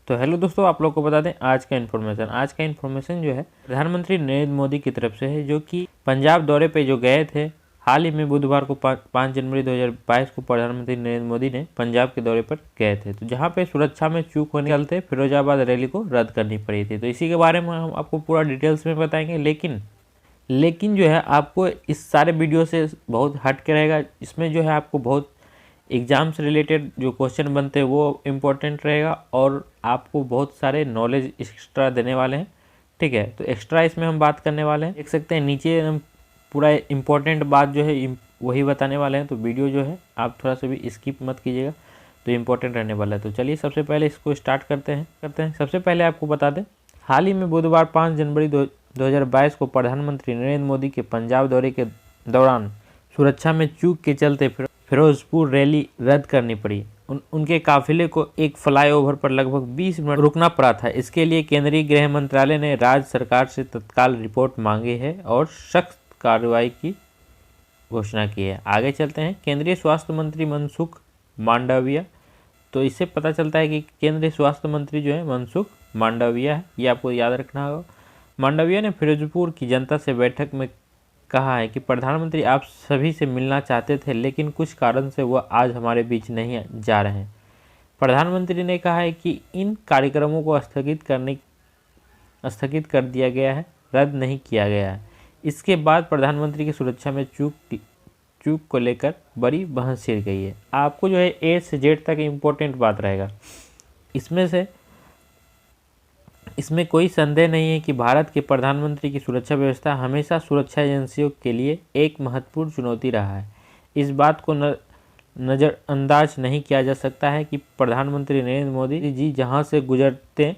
तो हेलो दोस्तों, आप लोग को बता दें आज का इन्फॉर्मेशन जो है प्रधानमंत्री नरेंद्र मोदी की तरफ से है, जो कि पंजाब दौरे पे जो गए थे। हाल ही में बुधवार को 5 जनवरी 2022 को प्रधानमंत्री नरेंद्र मोदी ने पंजाब के दौरे पर गए थे, तो जहां पे सुरक्षा में चूक होने के चलते फिरोजाबाद रैली को रद्द करनी पड़ी थी। तो इसी के बारे में हम आपको पूरा डिटेल्स में बताएंगे, लेकिन जो है आपको इस सारे वीडियो से बहुत हट के रहेगा। इसमें जो है आपको बहुत एग्ज़ाम से रिलेटेड जो क्वेश्चन बनते हैं वो इम्पोर्टेंट रहेगा और आपको बहुत सारे नॉलेज एक्स्ट्रा देने वाले हैं। ठीक है, तो एक्स्ट्रा इसमें हम बात करने वाले हैं। देख सकते हैं नीचे हम पूरा इम्पोर्टेंट बात जो है वही बताने वाले हैं, तो वीडियो जो है आप थोड़ा सा भी स्किप मत कीजिएगा, तो इम्पोर्टेंट रहने वाला है। तो चलिए सबसे पहले इसको स्टार्ट करते हैं। सबसे पहले आपको बता दें, हाल ही में बुधवार 5 जनवरी 2022 को प्रधानमंत्री नरेंद्र मोदी के पंजाब दौरे के दौरान सुरक्षा में चूक के चलते फिरोजपुर रैली रद्द करनी पड़ी। उनके काफिले को एक फ्लाईओवर पर लगभग 20 मिनट रुकना पड़ा था। इसके लिए केंद्रीय गृह मंत्रालय ने राज्य सरकार से तत्काल रिपोर्ट मांगी है और सख्त कार्रवाई की घोषणा की है। आगे चलते हैं। केंद्रीय स्वास्थ्य मंत्री मनसुख मांडविया, तो इससे पता चलता है कि केंद्रीय स्वास्थ्य मंत्री जो है मनसुख मांडविया है, ये आपको याद रखना होगा। मांडविया ने फिरोजपुर की जनता से बैठक में कहा है कि प्रधानमंत्री आप सभी से मिलना चाहते थे, लेकिन कुछ कारण से वह आज हमारे बीच नहीं जा रहे हैं। प्रधानमंत्री ने कहा है कि इन कार्यक्रमों को स्थगित कर दिया गया है, रद्द नहीं किया गया है। इसके बाद प्रधानमंत्री की सुरक्षा में चूक को लेकर बड़ी बहस छिड़ गई है। आपको जो है ए से जेड तक इम्पोर्टेंट बात रहेगा। इसमें कोई संदेह नहीं है कि भारत के प्रधानमंत्री की सुरक्षा व्यवस्था हमेशा सुरक्षा एजेंसियों के लिए एक महत्वपूर्ण चुनौती रहा है। इस बात को नज़रअंदाज नहीं किया जा सकता है कि प्रधानमंत्री नरेंद्र मोदी जी जहां से गुजरते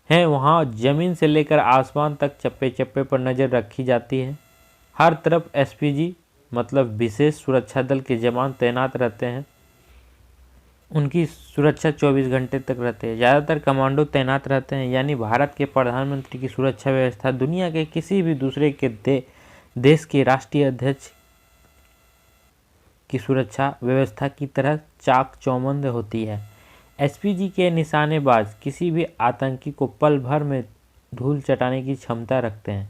हैं वहां ज़मीन से लेकर आसमान तक चप्पे चप्पे पर नज़र रखी जाती है। हर तरफ एसपीजी मतलब विशेष सुरक्षा दल के जवान तैनात रहते हैं। उनकी सुरक्षा 24 घंटे तक रहते हैं। ज़्यादातर कमांडो तैनात रहते हैं। यानी भारत के प्रधानमंत्री की सुरक्षा व्यवस्था दुनिया के किसी भी दूसरे के देश के राष्ट्रीय अध्यक्ष की सुरक्षा व्यवस्था की तरह चाक चौबंद होती है। एसपीजी के निशानेबाज किसी भी आतंकी को पल भर में धूल चटाने की क्षमता रखते हैं।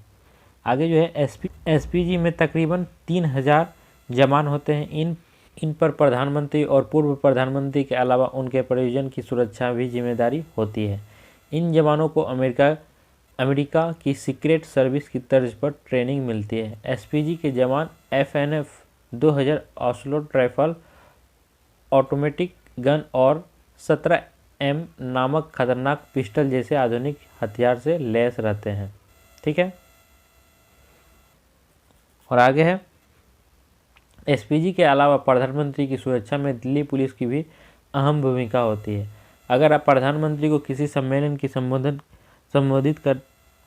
आगे जो है एसपीजी में तकरीबन 3000 जवान होते हैं। इन पर प्रधानमंत्री और पूर्व प्रधानमंत्री के अलावा उनके परिजन की सुरक्षा भी जिम्मेदारी होती है। इन जवानों को अमेरिका की सीक्रेट सर्विस की तर्ज पर ट्रेनिंग मिलती है। एसपीजी के जवान FNF 2000 assault rifle, automatic gun और 17M नामक खतरनाक पिस्टल जैसे आधुनिक हथियार से लैस रहते हैं। ठीक है, और आगे है एसपीजी के अलावा प्रधानमंत्री की सुरक्षा में दिल्ली पुलिस की भी अहम भूमिका होती है। अगर आप प्रधानमंत्री को किसी सम्मेलन की संबोधित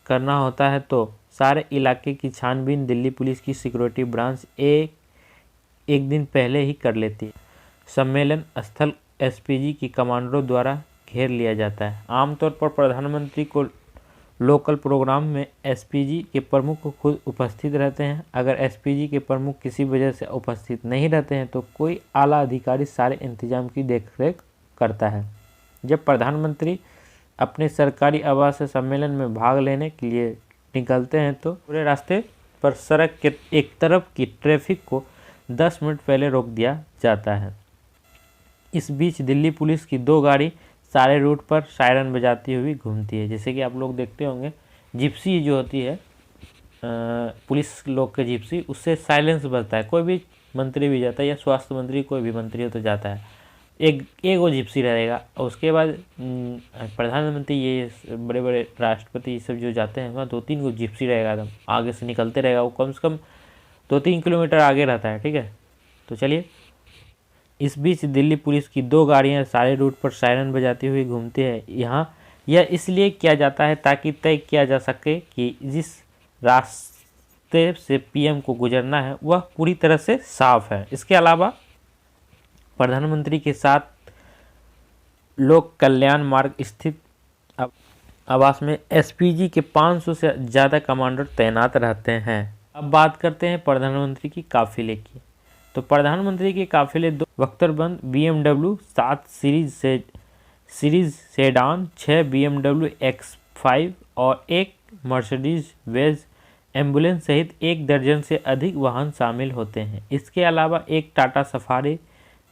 करना होता है तो सारे इलाके की छानबीन दिल्ली पुलिस की सिक्योरिटी ब्रांच एक दिन पहले ही कर लेती है। सम्मेलन स्थल एसपीजी की कमांडरों द्वारा घेर लिया जाता है। आमतौर पर प्रधानमंत्री को लोकल प्रोग्राम में एसपीजी के प्रमुख खुद उपस्थित रहते हैं। अगर एसपीजी के प्रमुख किसी वजह से उपस्थित नहीं रहते हैं तो कोई आला अधिकारी सारे इंतजाम की देखरेख करता है। जब प्रधानमंत्री अपने सरकारी आवास से सम्मेलन में भाग लेने के लिए निकलते हैं तो पूरे रास्ते पर सड़क के एक तरफ की ट्रैफिक को 10 मिनट पहले रोक दिया जाता है। इस बीच दिल्ली पुलिस की 2 गाड़ी सारे रूट पर सायरन बजाती हुई घूमती है। जैसे कि आप लोग देखते होंगे जिप्सी जो होती है पुलिस लोग के जिप्सी, उससे साइलेंस बजता है। कोई भी मंत्री भी जाता है या स्वास्थ्य मंत्री कोई भी मंत्री हो तो जाता है, एक वो जिप्सी रहेगा। और उसके बाद प्रधानमंत्री ये बड़े बड़े राष्ट्रपति सब जो जाते हैं वहाँ 2-3 को जिप्सी रहेगा, एकदम आगे से निकलते रहेगा। वो कम से कम 2-3 किलोमीटर आगे रहता है। ठीक है, तो चलिए, इस बीच दिल्ली पुलिस की 2 गाड़ियां सारे रूट पर सायरन बजाती हुई घूमती है। यह इसलिए किया जाता है ताकि तय किया जा सके कि जिस रास्ते से पीएम को गुजरना है वह पूरी तरह से साफ है। इसके अलावा प्रधानमंत्री के साथ लोक कल्याण मार्ग स्थित आवास में एसपीजी के 500 से ज़्यादा कमांडर तैनात रहते हैं। अब बात करते हैं प्रधानमंत्री की काफिले की। तो प्रधानमंत्री के काफिले 2 बख्तरबंद BMW 7 series series sedan, 6 BMW X5 और एक मर्सिडीज बेंज एम्बुलेंस सहित 1 दर्जन से अधिक वाहन शामिल होते हैं। इसके अलावा एक टाटा सफारी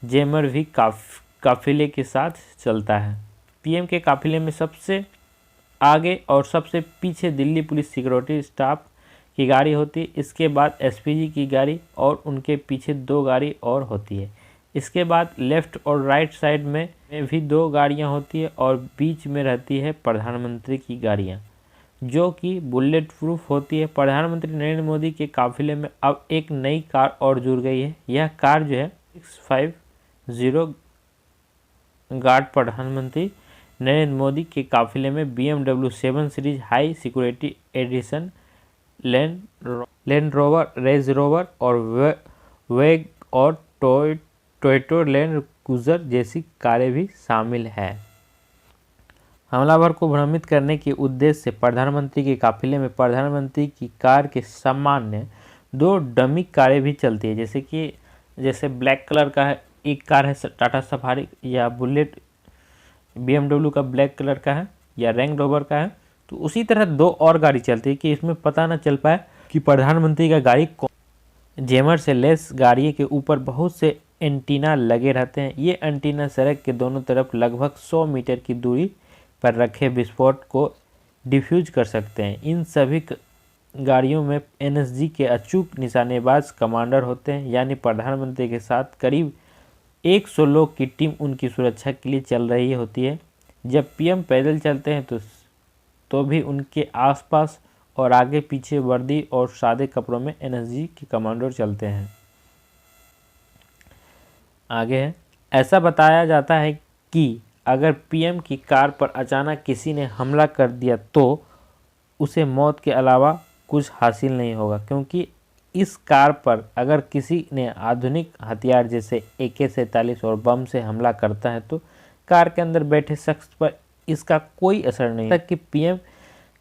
जैमर भी काफिले के साथ चलता है। पीएम के काफिले में सबसे आगे और सबसे पीछे दिल्ली पुलिस सिक्योरिटी स्टाफ की गाड़ी होती है। इसके बाद एसपीजी की गाड़ी और उनके पीछे 2 गाड़ी और होती है। इसके बाद लेफ्ट और राइट साइड में भी 2 गाड़ियां होती है और बीच में रहती है प्रधानमंत्री की गाड़ियां, जो कि बुलेट प्रूफ होती है। प्रधानमंत्री नरेंद्र मोदी के काफिले में अब एक नई कार और जुड़ गई है। यह कार जो है 650 गार्ड प्रधानमंत्री नरेंद्र मोदी के काफिले में BMW 7 series high security edition, land rover, range rover और वेग और टोयोटा लैंड क्रूजर जैसी कारें भी शामिल है। हमलावर को भ्रमित करने के उद्देश्य से प्रधानमंत्री के काफिले में प्रधानमंत्री की कार के सामान्य 2 डमी कारें भी चलती है, जैसे ब्लैक कलर का है एक कार है टाटा सफारी या बुलेट BMW का ब्लैक कलर का है या रेंज रोवर का है, तो उसी तरह 2 और गाड़ी चलती है कि इसमें पता न चल पाए कि प्रधानमंत्री का गाड़ी कौन। जैमर से लेस गाड़ी के ऊपर बहुत से एंटीना लगे रहते हैं। ये एंटीना सड़क के दोनों तरफ लगभग 100 मीटर की दूरी पर रखे विस्फोट को डिफ्यूज कर सकते हैं। इन सभी गाड़ियों में NSG के अचूक निशानेबाज कमांडर होते हैं, यानी प्रधानमंत्री के साथ करीब 100 लोग की टीम उनकी सुरक्षा के लिए चल रही होती है। जब पीएम पैदल चलते हैं तो भी उनके आसपास और आगे पीछे वर्दी और सादे कपड़ों में NSG के कमांडर चलते हैं। आगे है, ऐसा बताया जाता है कि अगर पीएम की कार पर अचानक किसी ने हमला कर दिया तो उसे मौत के अलावा कुछ हासिल नहीं होगा, क्योंकि इस कार पर अगर किसी ने आधुनिक हथियार जैसे AK-47 और बम से हमला करता है तो कार के अंदर बैठे शख्स पर इसका कोई असर नहीं। तक कि पीएम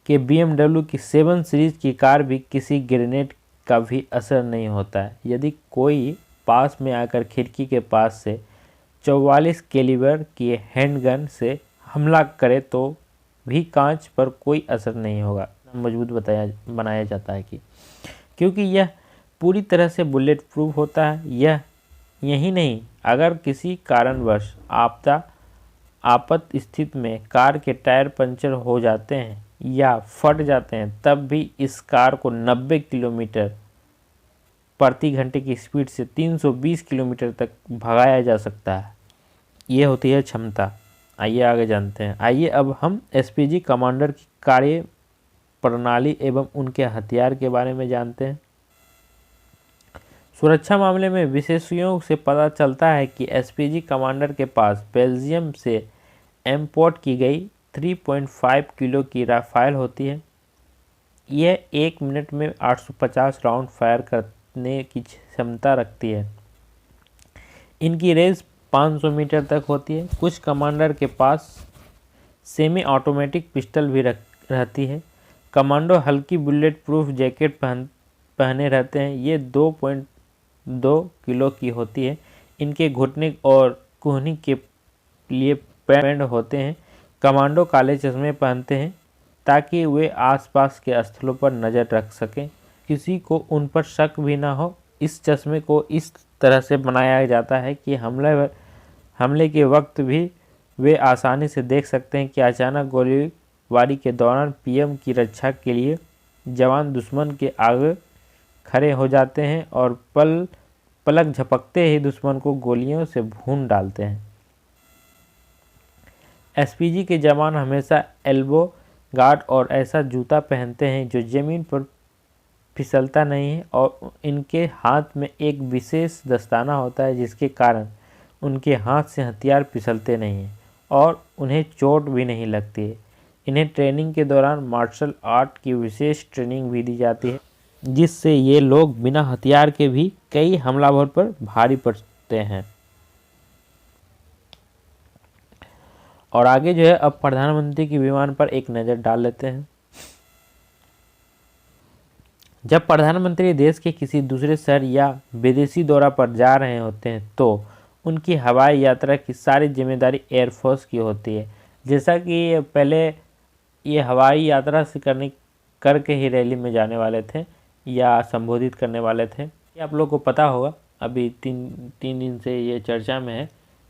के BMW की 7 सीरीज की कार भी किसी ग्रेनेड का भी असर नहीं होता है। यदि कोई पास में आकर खिड़की के पास से 44 कैलिबर की हैंडगन से हमला करे तो भी कांच पर कोई असर नहीं होगा। मजबूत बनाया जाता है क्योंकि यह पूरी तरह से बुलेट प्रूफ होता है। यही नहीं, अगर किसी कारणवश आपात स्थिति में कार के टायर पंचर हो जाते हैं या फट जाते हैं, तब भी इस कार को 90 किलोमीटर प्रति घंटे की स्पीड से 320 किलोमीटर तक भगाया जा सकता है। ये होती है क्षमता। आइए आगे जानते हैं। आइए अब हम एसपीजी कमांडर की कार्य प्रणाली एवं उनके हथियार के बारे में जानते हैं। सुरक्षा मामले में विशेषज्ञों से पता चलता है कि एसपीजी कमांडर के पास बेल्जियम से इंपोर्ट की गई 3.5 किलो की राफेल होती है। यह 1 मिनट में 850 राउंड फायर करने की क्षमता रखती है। इनकी रेंज 500 मीटर तक होती है। कुछ कमांडर के पास सेमी ऑटोमेटिक पिस्टल भी रहती है। कमांडो हल्की बुलेट प्रूफ जैकेट पहने रहते हैं। ये 2.2 किलो की होती है। इनके घुटने और कोहनी के लिए बैंड होते हैं। कमांडो काले चश्मे पहनते हैं ताकि वे आसपास के स्थलों पर नज़र रख सकें, किसी को उन पर शक भी ना हो। इस चश्मे को इस तरह से बनाया जाता है कि हमले के वक्त भी वे आसानी से देख सकते हैं कि अचानक गोलीबारी के दौरान पीएम की रक्षा के लिए जवान दुश्मन के आगे खड़े हो जाते हैं और पलक झपकते ही दुश्मन को गोलियों से भून डालते हैं। एसपीजी के जवान हमेशा एल्बो गार्ड और ऐसा जूता पहनते हैं जो जमीन पर फिसलता नहीं है, और इनके हाथ में एक विशेष दस्ताना होता है जिसके कारण उनके हाथ से हथियार फिसलते नहीं हैं और उन्हें चोट भी नहीं लगती है। इन्हें ट्रेनिंग के दौरान मार्शल आर्ट की विशेष ट्रेनिंग भी दी जाती है, जिससे ये लोग बिना हथियार के भी कई हमलावर पर भारी पड़ते हैं। और आगे जो है, अब प्रधानमंत्री के विमान पर एक नज़र डाल लेते हैं। जब प्रधानमंत्री देश के किसी दूसरे शहर या विदेशी दौरा पर जा रहे होते हैं तो उनकी हवाई यात्रा की सारी जिम्मेदारी एयरफोर्स की होती है। जैसा कि पहले ये हवाई यात्रा से करके ही रैली में जाने वाले थे या संबोधित करने वाले थे। ये आप लोग को पता होगा, अभी तीन दिन से ये चर्चा में है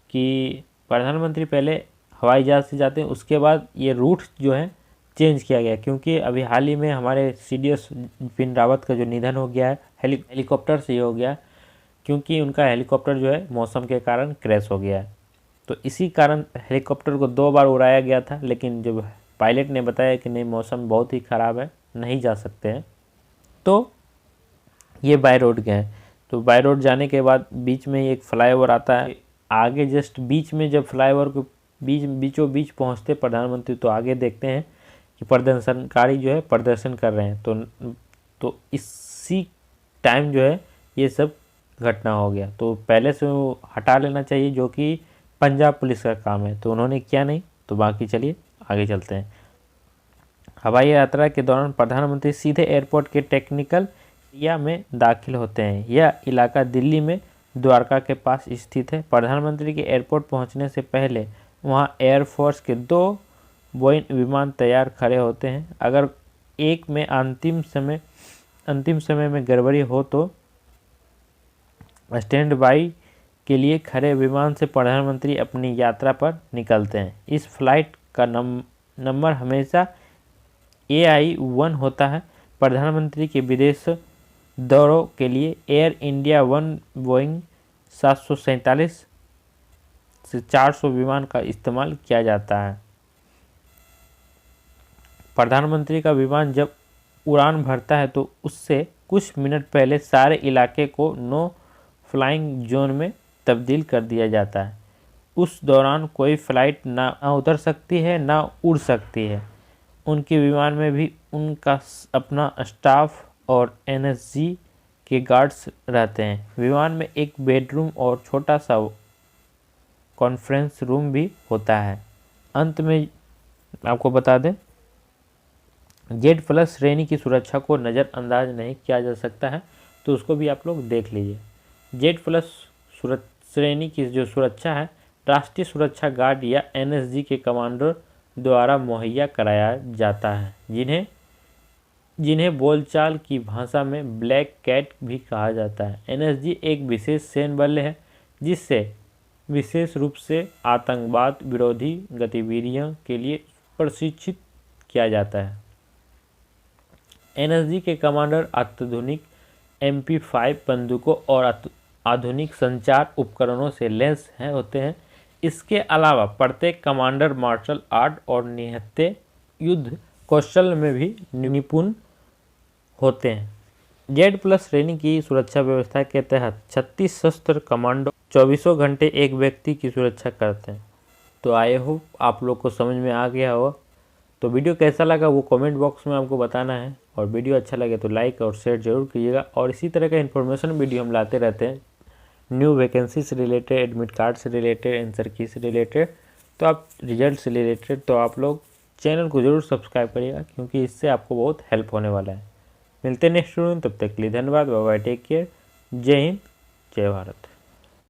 कि प्रधानमंत्री पहले हवाई जहाज़ से जाते हैं, उसके बाद ये रूट जो है चेंज किया गया, क्योंकि अभी हाल ही में हमारे CDS बिपिन रावत का जो निधन हो गया है हेलीकॉप्टर से ही हो गया, क्योंकि उनका हेलीकॉप्टर जो है मौसम के कारण क्रैश हो गया है। तो इसी कारण हेलीकॉप्टर को 2 बार उड़ाया गया था, लेकिन जब पायलट ने बताया कि नहीं मौसम बहुत ही ख़राब है, नहीं जा सकते हैं, तो ये बाय रोड गए। तो बाय रोड जाने के बाद बीच में एक फ्लाईओवर आता है, आगे जस्ट बीच में जब फ्लाईओवर को बीचों बीच पहुंचते प्रधानमंत्री, तो आगे देखते हैं कि प्रदर्शनकारी जो है प्रदर्शन कर रहे हैं। तो इसी टाइम जो है ये सब घटना हो गया। तो पहले से वो हटा लेना चाहिए, जो कि पंजाब पुलिस का काम है, तो उन्होंने किया नहीं। तो बाकी चलिए आगे चलते हैं। हवाई यात्रा के दौरान प्रधानमंत्री सीधे एयरपोर्ट के टेक्निकल एरिया में दाखिल होते हैं। यह इलाका दिल्ली में द्वारका के पास स्थित है। प्रधानमंत्री के एयरपोर्ट पहुंचने से पहले वहां एयरफोर्स के 2 बोइंग विमान तैयार खड़े होते हैं। अगर एक में अंतिम समय में गड़बड़ी हो तो स्टैंड बाई के लिए खड़े विमान से प्रधानमंत्री अपनी यात्रा पर निकलते हैं। इस फ्लाइट का नंबर हमेशा AI-1 होता है। प्रधानमंत्री के विदेश दौरों के लिए एयर इंडिया 1 बोइंग 747 से 400 विमान का इस्तेमाल किया जाता है। प्रधानमंत्री का विमान जब उड़ान भरता है तो उससे कुछ मिनट पहले सारे इलाके को नो फ्लाइंग जोन में तब्दील कर दिया जाता है। उस दौरान कोई फ्लाइट ना उतर सकती है ना उड़ सकती है। उनके विमान में भी उनका अपना स्टाफ और NSG के गार्ड्स रहते हैं। विमान में एक बेडरूम और छोटा सा कॉन्फ्रेंस रूम भी होता है। अंत में आपको बता दें, Z+ श्रेणी की सुरक्षा को नज़रअंदाज नहीं किया जा सकता है, तो उसको भी आप लोग देख लीजिए। Z+ श्रेणी की जो सुरक्षा है राष्ट्रीय सुरक्षा गार्ड या NSG के कमांडर द्वारा मुहैया कराया जाता है, जिन्हें बोलचाल की भाषा में ब्लैक कैट भी कहा जाता है। NSG एक विशेष सैन्य बल है जिससे विशेष रूप से आतंकवाद विरोधी गतिविधियों के लिए प्रशिक्षित किया जाता है। NSG के कमांडर अत्याधुनिक MP5 बंदूकों और आधुनिक संचार उपकरणों से लैस होते हैं। इसके अलावा प्रत्येक कमांडर मार्शल आर्ट और निहत्थे युद्ध कौशल में भी निपुण होते हैं। Z+ श्रेणी की सुरक्षा व्यवस्था के तहत 36 सशस्त्र कमांडो 24 घंटे एक व्यक्ति की सुरक्षा करते हैं। तो आई होप आप लोग को समझ में आ गया हो। तो वीडियो कैसा लगा वो कमेंट बॉक्स में आपको बताना है, और वीडियो अच्छा लगे तो लाइक और शेयर जरूर कीजिएगा। और इसी तरह का इन्फॉर्मेशन वीडियो हम लाते रहते हैं, न्यू वैकेंसी से रिलेटेड, एडमिट कार्ड से रिलेटेड, आंसर की से रिलेटेड, तो आप रिजल्ट से रिलेटेड, तो आप लोग चैनल को ज़रूर सब्सक्राइब करिएगा, क्योंकि इससे आपको बहुत हेल्प होने वाला है। मिलते हैं नेक्स्ट वीडियो में, तब तक के लिए धन्यवाद, बाय बाय, टेक केयर, जय हिंद, जय भारत।